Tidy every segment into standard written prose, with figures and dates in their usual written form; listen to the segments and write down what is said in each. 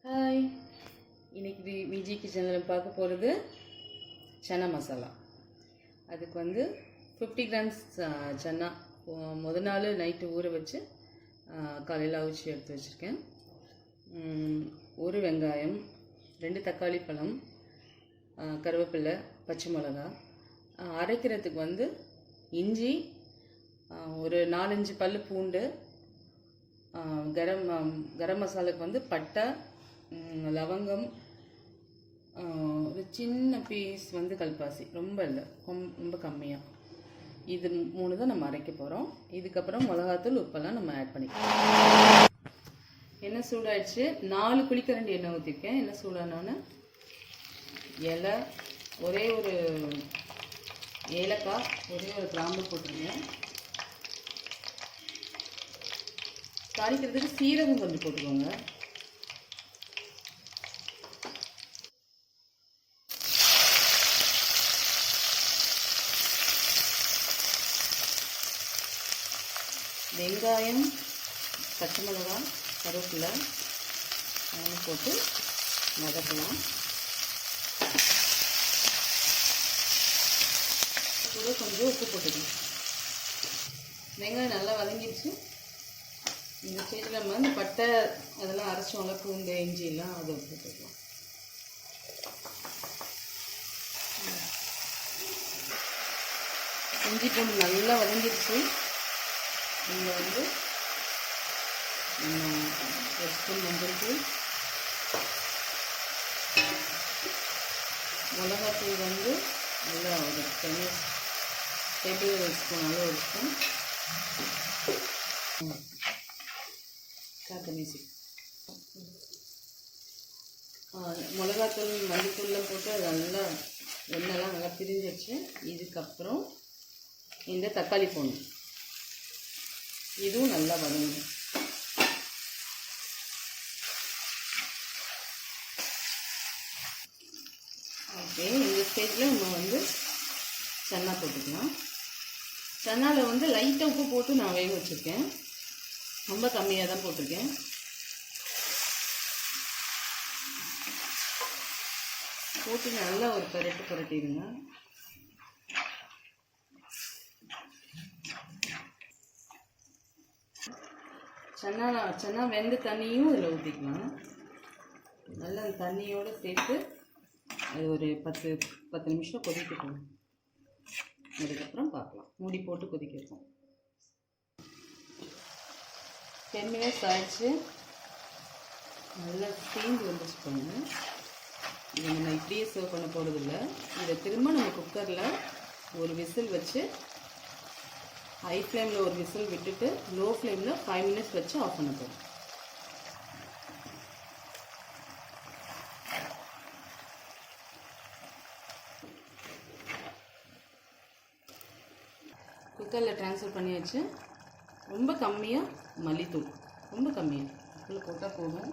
Hi, இன்னைக்கு விஜி கிச்சனில் பார்க்க போகிறது சன்னா மசாலா. அதுக்கு வந்து 50 கிராம்ஸ் சன்னா முதல் நாள் நைட்டு ஊற வச்சு காலையில் அவிச்சு எடுத்து வச்சுருக்கேன். ஒரு வெங்காயம், 2 தக்காளி பழம், கருவேப்பிலை, பச்சை மிளகா, அரைக்கிறதுக்கு வந்து இஞ்சி, ஒரு 4-5 பல்லு பூண்டு, கரம் மசாலாவுக்கு வந்து பட்டை, லவங்கம், ஒரு சின்ன பீஸ் வந்து கல்பாசி, ரொம்ப இல்லை, ரொம்ப கம்மியாக. இது 3 தான் நம்ம அரைக்க போகிறோம். இதுக்கப்புறம் மிளகாத்தூள், உப்பெல்லாம் நம்ம ஆட் பண்ணிக்கலாம். எண்ணெய் சூடாயிடுச்சு. 4 குழிக்கரண்டி எண்ணெய் ஊற்றிருக்கேன். எண்ணெய் சூடானோன்னு இலை, ஒரே ஒரு ஏலக்காய், ஒரே ஒரு கிராம்பு போட்டுருக்கேன். தாளிக்கிறதுக்கு சீரகம் கொஞ்சம் போட்டுக்கோங்க. வெங்காயம், பச்சை மிளகாய், கருவேப்பிலை போட்டு வதக்கலாம். கூட கொஞ்சம் உப்பு போட்டுக்கலாம். வெங்காயம் நல்லா வதங்கிடுச்சு. இந்த ஸ்டேஜில் நம்ம வந்து பட்டை அதெல்லாம் அரைச்சோம்ல, பூண்டு, இஞ்சிலாம் அதை போட்டுக்கலாம். இஞ்சி பூண்டு நல்லா வதங்கிடுச்சு. இங்கே வந்து ஒரு ஸ்பூன் மஞ்சள் தூள், மிளகாத்தூள் வந்து நல்லா ஒரு டேபிள் ஸ்பூன் அளவு ஒரு ஸ்பூன், மிளகாத்தூள், மல்லித்தூள்லாம் போட்டு அது நல்லா எண்ணெய்லாம் நல்லா பிரிஞ்சிடுச்சு. இதுக்கப்புறம் இந்த தக்காளி போடணும். இதுவும் நல்லா வதங்கணும். ஓகே, இந்த ஸ்டேஜில் நம்ம வந்து சன்னா போட்டுக்கலாம். சன்னாவில் வந்து லைட்டாக உப்பு போட்டு நான் வேக வச்சுருக்கேன். ரொம்ப கம்மியாக தான் போட்டிருக்கேன். போட்டு நல்லா ஒரு புரட்டிடுங்க. சன்னா வெந்த தண்ணியும் இதில் ஊற்றிக்கலாம். நல்லா அந்த தண்ணியோடு சேர்த்து அது ஒரு 10 நிமிஷம் கொதிக்கணும். அதுக்கப்புறம் பார்க்கலாம். மூடி போட்டு கொதிக்கிறோம். 10 மினிட்ஸ் ஆயிடுச்சு. நல்லா தீந்து வந்துச்சு பண்ணு. இதை நம்ம இப்படியே சர்வ் பண்ண போகிறதில்ல. இதை திரும்ப நம்ம குக்கரில் ஒரு விசில் வச்சு, ஹை ஃப்ளேமில் ஒரு விசில் விட்டுட்டு லோ ஃப்ளேமில் 5 மினிட்ஸ் வச்சு ஆஃப் பண்ண போகிறோம். குக்கரில் ட்ரான்ஸ்ஃபர் பண்ணியாச்சு. ரொம்ப கம்மியாக மல்லித்தூள், ரொம்ப கம்மியாக உள்ள போட்டால் போதும்.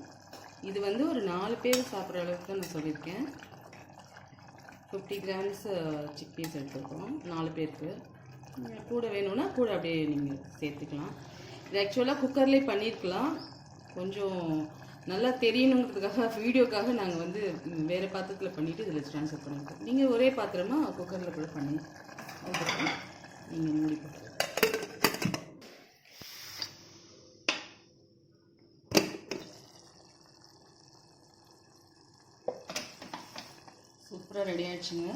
இது வந்து ஒரு 4 பேர் சாப்பிட்ற அளவுக்கு தான் நான் சொல்லியிருக்கேன். 50 கிராம்ஸ் சிக்கீஸ் எடுத்துருக்கோம் 4 பேருக்கு. கூட வேணும்னா கூட அப்படியே நீங்கள் சேர்த்துக்கலாம். இது ஆக்சுவலாக குக்கர்லேயே பண்ணியிருக்கலாம். கொஞ்சம் நல்லா தெரியணுங்கிறதுக்காக வீடியோக்காக நாங்கள் வந்து வேறு பாத்திரத்தில் பண்ணிவிட்டு இதில் ட்ரான்ஸ்ஃபர் பண்ணியிருக்கோம். நீங்கள் ஒரே பாத்திரமாக குக்கரில் கூட பண்ணி அதுக்கப்புறம் நீங்கள் மூடி போட்டு சூப்பராக ரெடி ஆகிடுச்சுங்க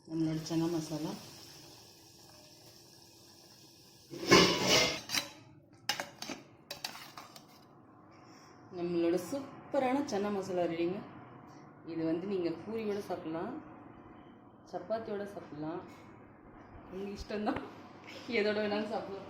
நம்மளோட சன்னா மசாலா. நம்மளோட சூப்பரான சன்னா மசாலா ரெடிங்க. இது வந்து நீங்கள் பூரியோடு சாப்பிட்லாம், சப்பாத்தியோடு சாப்பிட்லாம், உங்கள் இஷ்டம்தான், எதோட வேணாலும் சாப்பிட்லாம்.